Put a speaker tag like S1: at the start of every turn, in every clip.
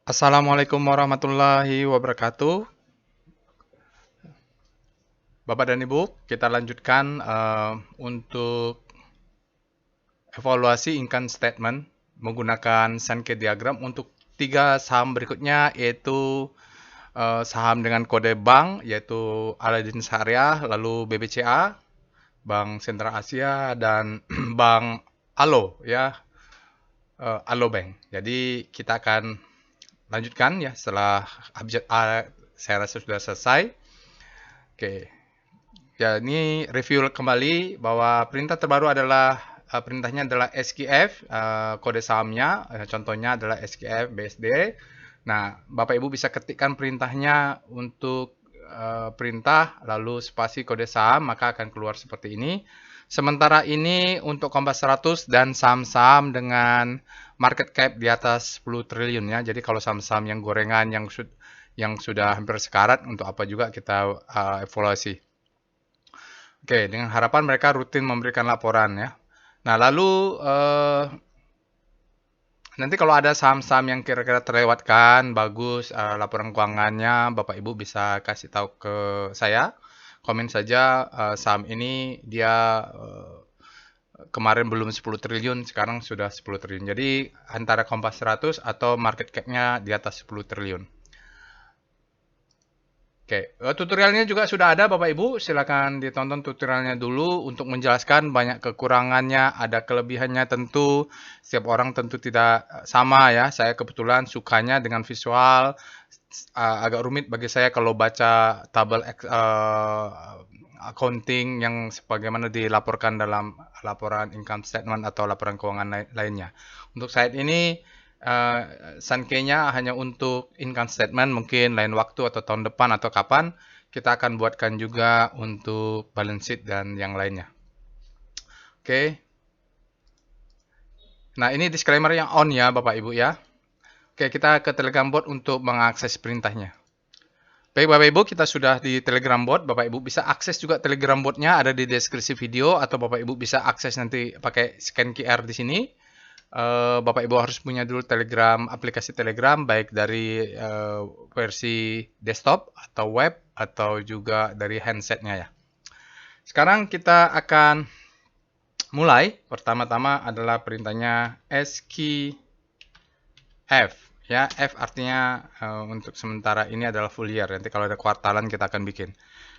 S1: Assalamualaikum warahmatullahi wabarakatuh. Bapak dan Ibu, kita lanjutkan untuk evaluasi income statement menggunakan Sankey diagram untuk tiga saham berikutnya, yaitu saham dengan kode bank, yaitu Aladin Syariah, lalu BBCA, Bank Sentral Asia, dan Bank Alo, ya, Alo Bank. Jadi kita akan lanjutkan ya setelah objek A saya rasa sudah selesai. Oke, ya, ini review kembali bahwa perintah terbaru adalah perintahnya adalah SKF, kode sahamnya, contohnya adalah SKF BSD. Nah, Bapak Ibu bisa ketikkan perintahnya untuk perintah, lalu spasi kode saham, maka akan keluar seperti ini. Sementara ini untuk Kompas 100 dan saham-saham dengan market cap di atas 10 triliun ya. Jadi kalau saham-saham yang gorengan yang sudah hampir sekarat, untuk apa juga kita evaluasi. Oke, dengan harapan mereka rutin memberikan laporan ya. Nah, lalu nanti kalau ada saham-saham yang kira-kira terlewatkan, bagus laporan keuangannya, Bapak Ibu bisa kasih tahu ke saya. Komen saja saham ini dia kemarin belum 10 triliun, sekarang sudah 10 triliun. Jadi antara Kompas 100 atau market cap-nya di atas 10 triliun. Oke, tutorialnya juga sudah ada Bapak Ibu, silakan ditonton tutorialnya dulu untuk menjelaskan banyak kekurangannya, ada kelebihannya tentu, setiap orang tentu tidak sama ya, saya kebetulan sukanya dengan visual, agak rumit bagi saya kalau baca tabel accounting yang sebagaimana dilaporkan dalam laporan income statement atau laporan keuangan lainnya. Untuk saat ini, Sankey-nya hanya untuk income statement, mungkin lain waktu atau tahun depan atau kapan kita akan buatkan juga untuk balance sheet dan yang lainnya. Oke. Nah, ini disclaimer yang on ya Bapak Ibu ya. Oke, kita ke Telegram bot untuk mengakses perintahnya. Baik Bapak Ibu, kita sudah di Telegram bot. Bapak Ibu bisa akses juga Telegram botnya, ada di deskripsi video, atau Bapak Ibu bisa akses nanti pakai scan QR di sini. Bapak Ibu harus punya dulu Telegram, aplikasi Telegram, baik dari versi desktop atau web atau juga dari handsetnya ya. Sekarang kita akan mulai. Pertama-tama adalah perintahnya SKF. Ya, F artinya untuk sementara ini adalah full year. Nanti kalau ada kuartalan kita akan bikin.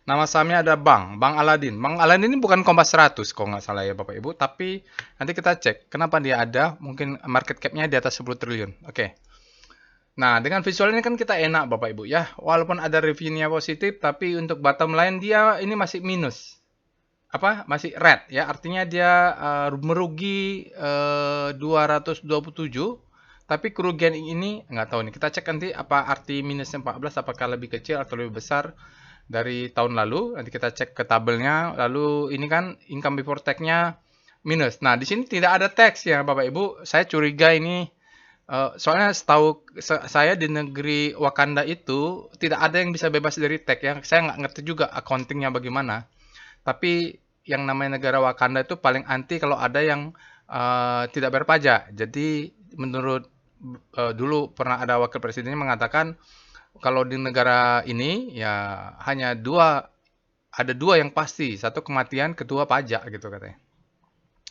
S1: Nama sahamnya ada Bank Aladin. Bank Aladin ini bukan Kompas 100 kalau nggak salah ya Bapak Ibu, tapi nanti kita cek kenapa dia ada, mungkin market cap-nya di atas 10 triliun. Oke. Nah, dengan visual ini kan kita enak Bapak Ibu ya. Walaupun ada revenue-nya positif, tapi untuk bottom line dia ini masih minus. Apa? Masih red ya. Artinya dia merugi 227. Tapi kerugian ini nggak tahu nih. Kita cek nanti apa arti minusnya 14, apakah lebih kecil atau lebih besar dari tahun lalu. Nanti kita cek ke tabelnya. Lalu ini kan income before tax-nya minus. Nah, di sini tidak ada tax ya Bapak Ibu. Saya curiga ini soalnya setahu saya di negeri Wakanda itu tidak ada yang bisa bebas dari tax ya. Saya nggak ngerti juga accounting-nya bagaimana. Tapi yang namanya negara Wakanda itu paling anti kalau ada yang tidak bayar pajak. Jadi menurut dulu pernah ada wakil presidennya mengatakan kalau di negara ini ya hanya ada dua yang pasti, satu kematian, kedua pajak gitu katanya.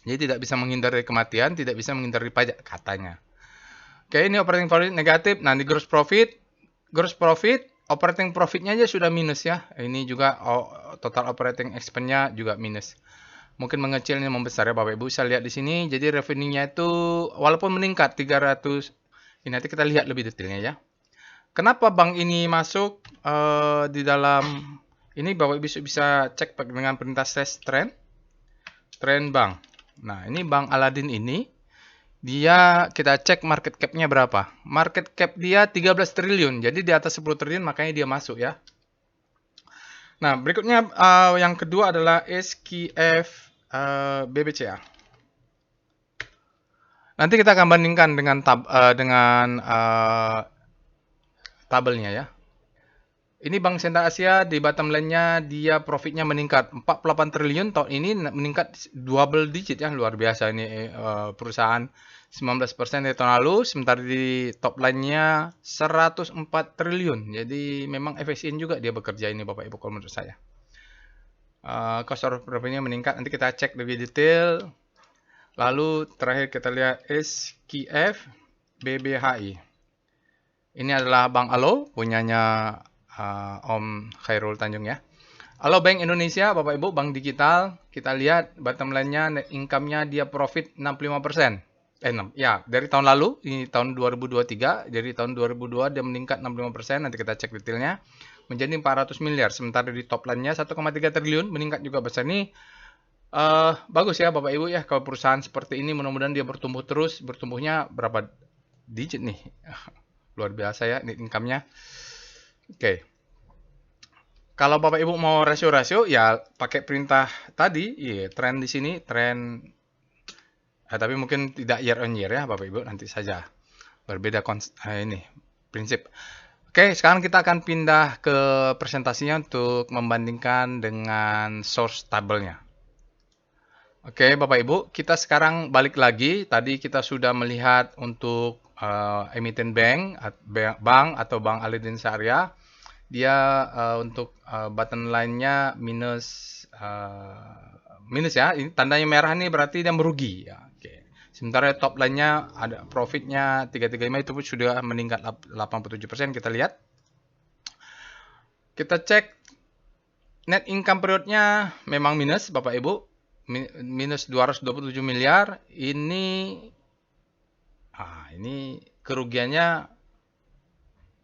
S1: Jadi tidak bisa menghindari kematian, tidak bisa menghindari pajak katanya. Oke, ini operating profit negatif. Nah, di gross profit, operating profitnya aja sudah minus ya. Ini juga total operating expense-nya juga minus. Mungkin mengecil ini membesar ya Bapak Ibu. Bisa lihat di sini. Jadi revenue-nya itu walaupun meningkat 300. Ini nanti kita lihat lebih detailnya ya. Kenapa bank ini masuk di dalam ini Bapak Ibu bisa cek dengan perintah slash trend bank. Nah, ini Bank Aladin ini dia kita cek market cap-nya berapa. Market cap dia 13 triliun. Jadi di atas 10 triliun makanya dia masuk ya. Nah, berikutnya yang kedua adalah SKF BBCA. Nanti kita akan bandingkan dengan tabelnya ya. Ini Bank Sentral Asia di bottom line-nya dia profitnya meningkat 48 triliun tahun ini, meningkat double digit ya, luar biasa ini perusahaan 19% dari tahun lalu, sementara di top line-nya 104 triliun. Jadi memang efisien juga dia bekerja ini Bapak Ibu kalau menurut saya. Cost of revenue meningkat, nanti kita cek lebih detail. Lalu terakhir kita lihat SKF BBHI. Ini adalah Bank Alo, punyanya Om Khairul Tanjung ya. Alo Bank Indonesia, Bapak Ibu, bank digital. Kita lihat bottom line-nya, net income-nya dia profit 65%. Ya, dari tahun lalu, ini tahun 2023, dari tahun 2002 dia meningkat 65%, nanti kita cek detailnya. Menjadi 400 miliar, sementara di top line-nya 1,3 triliun, meningkat juga besar. Ini bagus ya Bapak Ibu ya, kalau perusahaan seperti ini mudah-mudahan dia bertumbuh terus, bertumbuhnya berapa digit nih. Luar biasa ya net income-nya. Oke. Kalau Bapak Ibu mau rasio-rasio ya pakai perintah tadi, iya, tren di sini, tren tapi mungkin tidak year on year ya Bapak Ibu, nanti saja. Berbeda ini prinsip. Oke, sekarang kita akan pindah ke presentasinya untuk membandingkan dengan source tabelnya. Oke, Bapak Ibu, kita sekarang balik lagi. Tadi kita sudah melihat untuk emiten bank atau Bank Alidin Syariah. Dia untuk button line-nya minus ya. Ini tandanya merah nih berarti dia merugi ya. Oke. Sementara top line-nya ada profitnya 335 itu pun sudah meningkat 87%. Kita lihat. Kita cek net income periodnya memang minus Bapak Ibu. Minus 227 miliar. Ini kerugiannya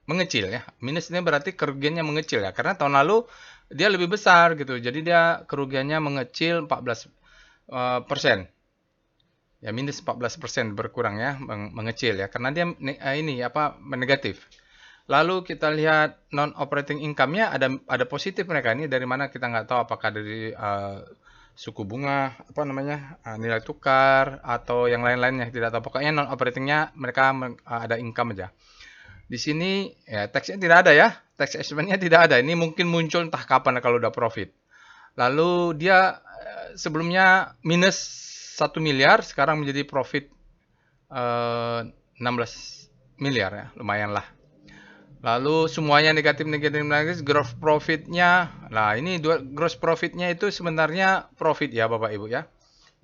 S1: mengecil ya. Minus ini berarti kerugiannya mengecil ya. Karena tahun lalu dia lebih besar gitu. Jadi dia kerugiannya mengecil 14%. Ya minus 14% berkurang ya, mengecil ya. Karena dia negatif. Lalu kita lihat non operating income-nya ada positif mereka ini, dari mana kita nggak tahu, apakah dari suku bunga, nilai tukar atau yang lain-lainnya, tidak tahu. Pokoknya non operatingnya mereka ada income aja. Di sini ya tax-nya tidak ada ya, tax expense-nya tidak ada. Ini mungkin muncul entah kapan kalau udah profit. Lalu dia sebelumnya minus 1 miliar, sekarang menjadi profit 16 miliar ya, lumayan lah. Lalu semuanya negatif, gross profit-nya. Nah, ini gross profit-nya itu sebenarnya profit ya Bapak Ibu ya.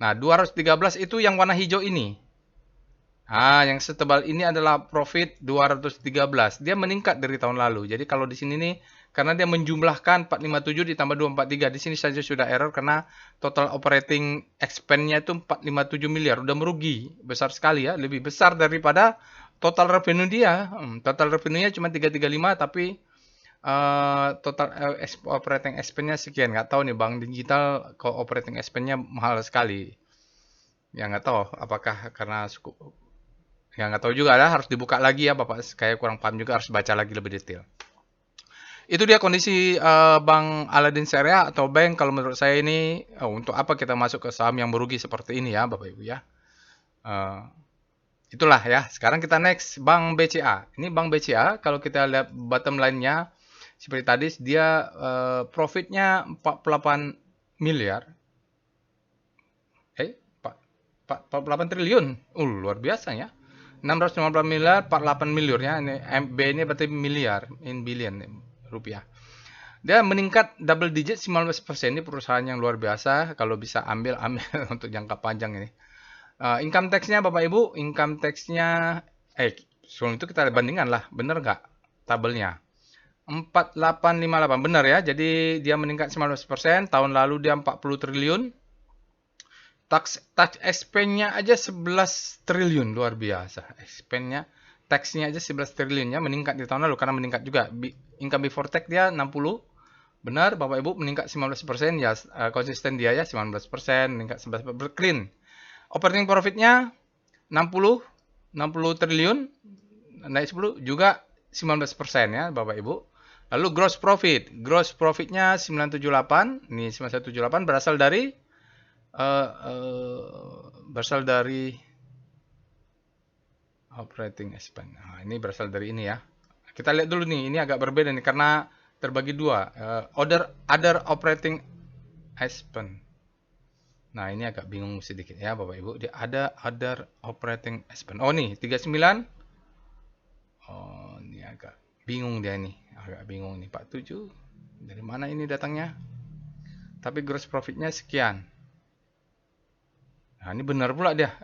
S1: Nah, 213 itu yang warna hijau ini. Yang setebal ini adalah profit 213. Dia meningkat dari tahun lalu. Jadi kalau di sini nih, karena dia menjumlahkan 457 ditambah 243. Di sini saja sudah error karena total operating expense-nya itu 457 miliar. Udah merugi. Besar sekali ya. Lebih besar daripada total revenue dia. Total revenue-nya cuma 335, tapi total operating expense-nya sekian. Nggak tahu nih, bank digital kalau operating expense-nya mahal sekali. Ya nggak tahu apakah karena ya nggak tahu juga lah, harus dibuka lagi ya Bapak, kayak kurang paham juga, harus baca lagi lebih detail. Itu dia kondisi Bank Alidin Syariah atau bank. Kalau menurut saya ini untuk apa kita masuk ke saham yang merugi seperti ini ya Bapak Ibu ya. Itulah ya. Sekarang kita next Bank BCA. Ini Bank BCA kalau kita lihat bottom line-nya seperti tadi, dia profitnya 48 miliar. 48 triliun. Luar biasa ya. 650 miliar, 48 miliar ya. Ini B ini berarti miliar, in billion rupiah. Dia meningkat double digit 19%. Ini perusahaan yang luar biasa. Kalau bisa ambil untuk jangka panjang ini. Income tax-nya Bapak Ibu, income tax-nya sebelum itu kita bandingkan lah, bener nggak tabelnya? 4858 benar ya. Jadi dia meningkat 19%. Tahun lalu dia 40 triliun. Tax expense-nya aja 11 triliun, luar biasa. Expense-nya, tax-nya aja 11 triliun ya, meningkat di tahun lalu karena meningkat juga. Income before tax dia 60. Benar Bapak Ibu, meningkat 19% ya, konsisten dia ya 19%, meningkat 11%, clean. Operating profit-nya 60 triliun, naik 10 juga 19% ya Bapak Ibu. Lalu gross profit-nya 978, ini 9178 berasal dari operating expense. Nah, ini berasal dari ini ya. Kita lihat dulu nih, ini agak berbeda nih karena terbagi dua. Other operating expense. Nah, ini agak bingung sedikit ya Bapak Ibu. Dia ada other operating expense. Oh nih, 39. Oh, ini agak bingung dia nih. Agak bingung nih 47. Dari mana ini datangnya? Tapi gross profitnya sekian. Nah, ini benar pula dia.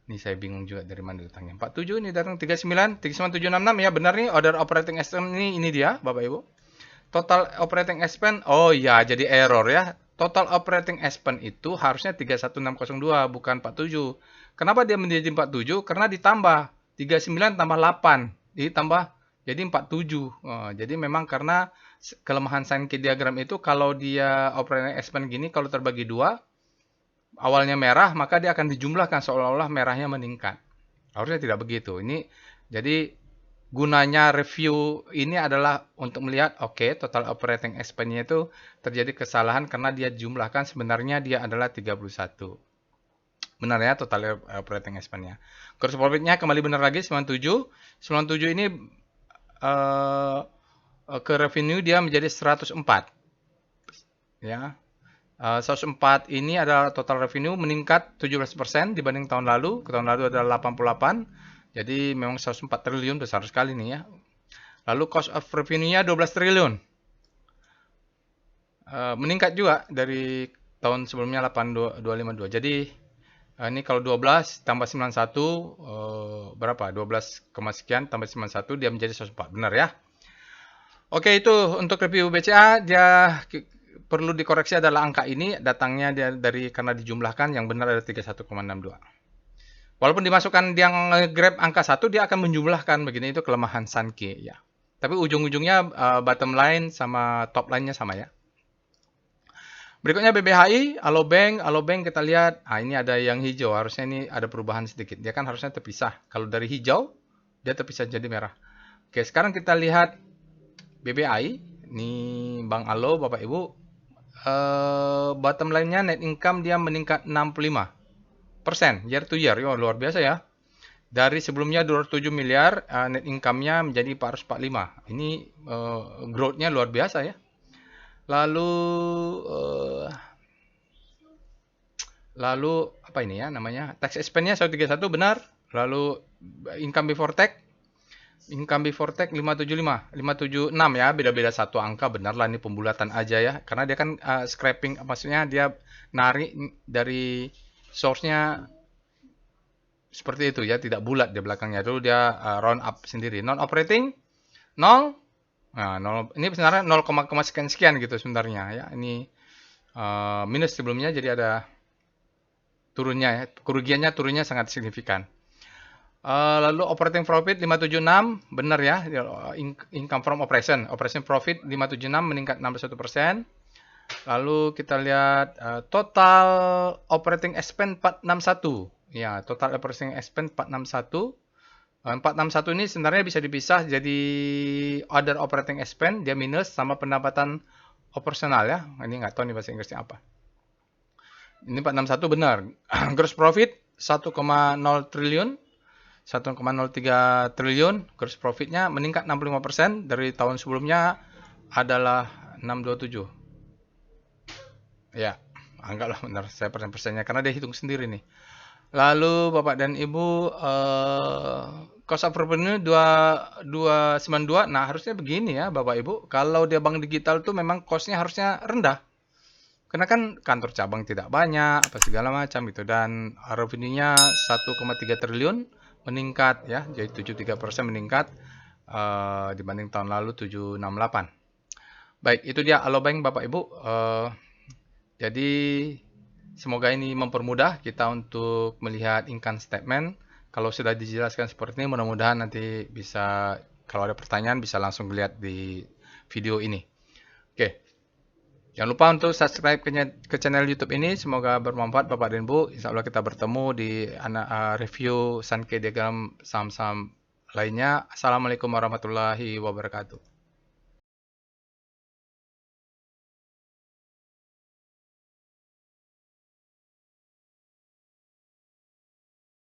S1: Ini saya bingung juga dari mana datangnya. 47 ini datang 39, 39766 ya benar nih order operating expense ini dia Bapak Ibu. Total operating expense, oh ya jadi error ya. Total operating expense itu harusnya 31602 bukan 47. Kenapa dia menjadi 47? Karena ditambah 39 tambah 8 ditambah jadi 47. Jadi memang karena kelemahan Sankey diagram itu kalau dia operating expense gini kalau terbagi dua awalnya merah maka dia akan dijumlahkan seolah-olah merahnya meningkat. Harusnya tidak begitu. Ini jadi gunanya review ini adalah untuk melihat oke, total operating expense-nya itu terjadi kesalahan karena dia jumlahkan sebenarnya dia adalah 31. Benar ya total operating expense-nya. Gross profit-nya kembali benar lagi 97. 97 ini ke revenue dia menjadi 104. Ya. 104 ini adalah total revenue meningkat 17% dibanding tahun lalu. Tahun lalu adalah 88. Jadi memang 104 triliun besar sekali nih ya. Lalu cost of revenue-nya 12 triliun. Meningkat juga dari tahun sebelumnya 8252. Jadi ini kalau 12 tambah 91 berapa? 12, sekian tambah 91 dia menjadi 104. Benar ya? Oke, itu untuk review BCA dia perlu dikoreksi adalah angka ini datangnya dari karena dijumlahkan yang benar ada 31,62. Walaupun dimasukkan yang grab angka 1 dia akan menjumlahkan begini itu kelemahan Sankey ya. Tapi ujung-ujungnya bottom line sama top line-nya sama ya. Berikutnya BBHI, Alobank kita lihat, ini ada yang hijau, harusnya ini ada perubahan sedikit. Dia kan harusnya terpisah. Kalau dari hijau dia terpisah jadi merah. Oke, sekarang kita lihat BBI, ini Bang Alo, Bapak Ibu. Bottom line-nya net income dia meningkat 65% year to year. Luar biasa ya. Dari sebelumnya 207 miliar, net income-nya menjadi 445. Ini growth-nya luar biasa ya. Lalu apa ini ya namanya? Tax expense-nya 131 benar. Lalu income before tax 575, 576 ya, beda-beda satu angka, benar lah ini pembulatan aja ya. Karena dia kan scraping, maksudnya dia narik dari source-nya seperti itu ya, tidak bulat di belakangnya. Dulu dia round up sendiri. Non operating 0. Nah, 0 ini sebenarnya 0, sekian gitu sebenarnya ya. Ini minus sebelumnya jadi ada turunnya ya. Kerugiannya turunnya sangat signifikan. Lalu operating profit 576 benar ya, income from operation profit 576 meningkat 61%. Lalu kita lihat total operating expense 461 ya, total operating expense 461. 461 ini sebenarnya bisa dipisah jadi other operating expense dia minus sama pendapatan operasional ya. Ini nggak tahu nih bahasa Inggrisnya apa. Ini 461 benar. Gross profit 1,0 triliun. 1,03 triliun, gross profit-nya meningkat 65% dari tahun sebelumnya adalah 627. Ya, anggaplah benar saya persen-persennya karena dia hitung sendiri nih. Lalu Bapak dan Ibu cost of revenue 292. Nah, harusnya begini ya Bapak Ibu. Kalau dia bank digital tuh memang cost-nya harusnya rendah. Karena kan kantor cabang tidak banyak apa segala macam gitu dan revenue-nya 1,3 triliun. Meningkat ya, jadi 73% meningkat dibanding tahun lalu 768. Baik, itu dia Alobank Bapak Ibu. Jadi semoga ini mempermudah kita untuk melihat income statement. Kalau sudah dijelaskan seperti ini, mudah-mudahan nanti bisa kalau ada pertanyaan bisa langsung lihat di video ini. Oke. Jangan lupa untuk subscribe ke channel YouTube ini. Semoga bermanfaat Bapak dan Ibu. Insya Allah kita bertemu di review Sankey diagram saham-saham lainnya. Assalamualaikum warahmatullahi wabarakatuh.